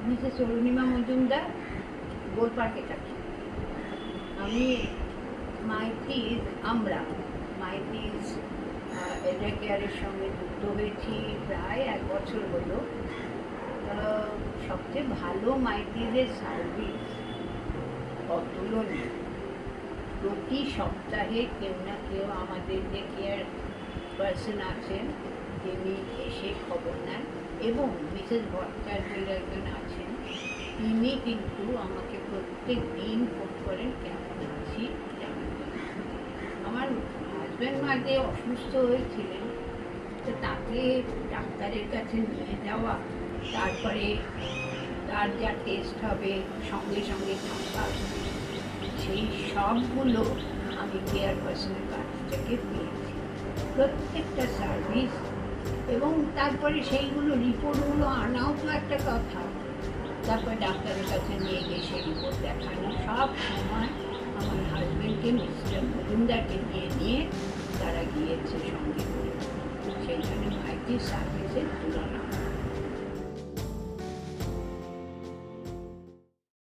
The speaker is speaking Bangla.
মিসেস অরুণিমা মজুমদার, গোলপার্কে থাকি। আমি আমরা মাইতিস এল্ডার কেয়ারের সঙ্গে যুক্ত হয়েছি প্রায় 1 বছর হলো। সবচেয়ে ভালো মাইতিসের সার্ভিস অতুলনীয়। প্রতি সপ্তাহে কেউ না কেউ আমাদের যে কেয়ার পার্সন আছেন তিনি এসে খবর নেন, এবং মিসেস ভট্টাচার্য একজন আছেন, তিনি কিন্তু আমাকে প্রত্যেক দিন ফোন করেন কেমন আছি কেমন আছি। আমার হাজব্যান্ড মাঝে অসুস্থ হয়েছিলেন, তো তাকে ডাক্তারের কাছে নিয়ে যাওয়া, তারপরে তার যা টেস্ট হবে সঙ্গে সঙ্গে থাকা, সেই সবগুলো আমি কেয়ার পার্সনের কাছ থেকে পেয়েছি, প্রত্যেকটা সার্ভিস। এবং তারপরে সেইগুলো রিপোর্টগুলো আনাও তো একটা কথা, তারপর ডাক্তারের কাছে নিয়ে গিয়ে সেই রিপোর্ট দেখানো, সব সময় আমার হাজব্যান্ডকে মিস্টার মজুমদারকে নিয়ে তারা গিয়েছে সঙ্গে করে। সেই জন্য মাইতির সার্ভিসের তুলনা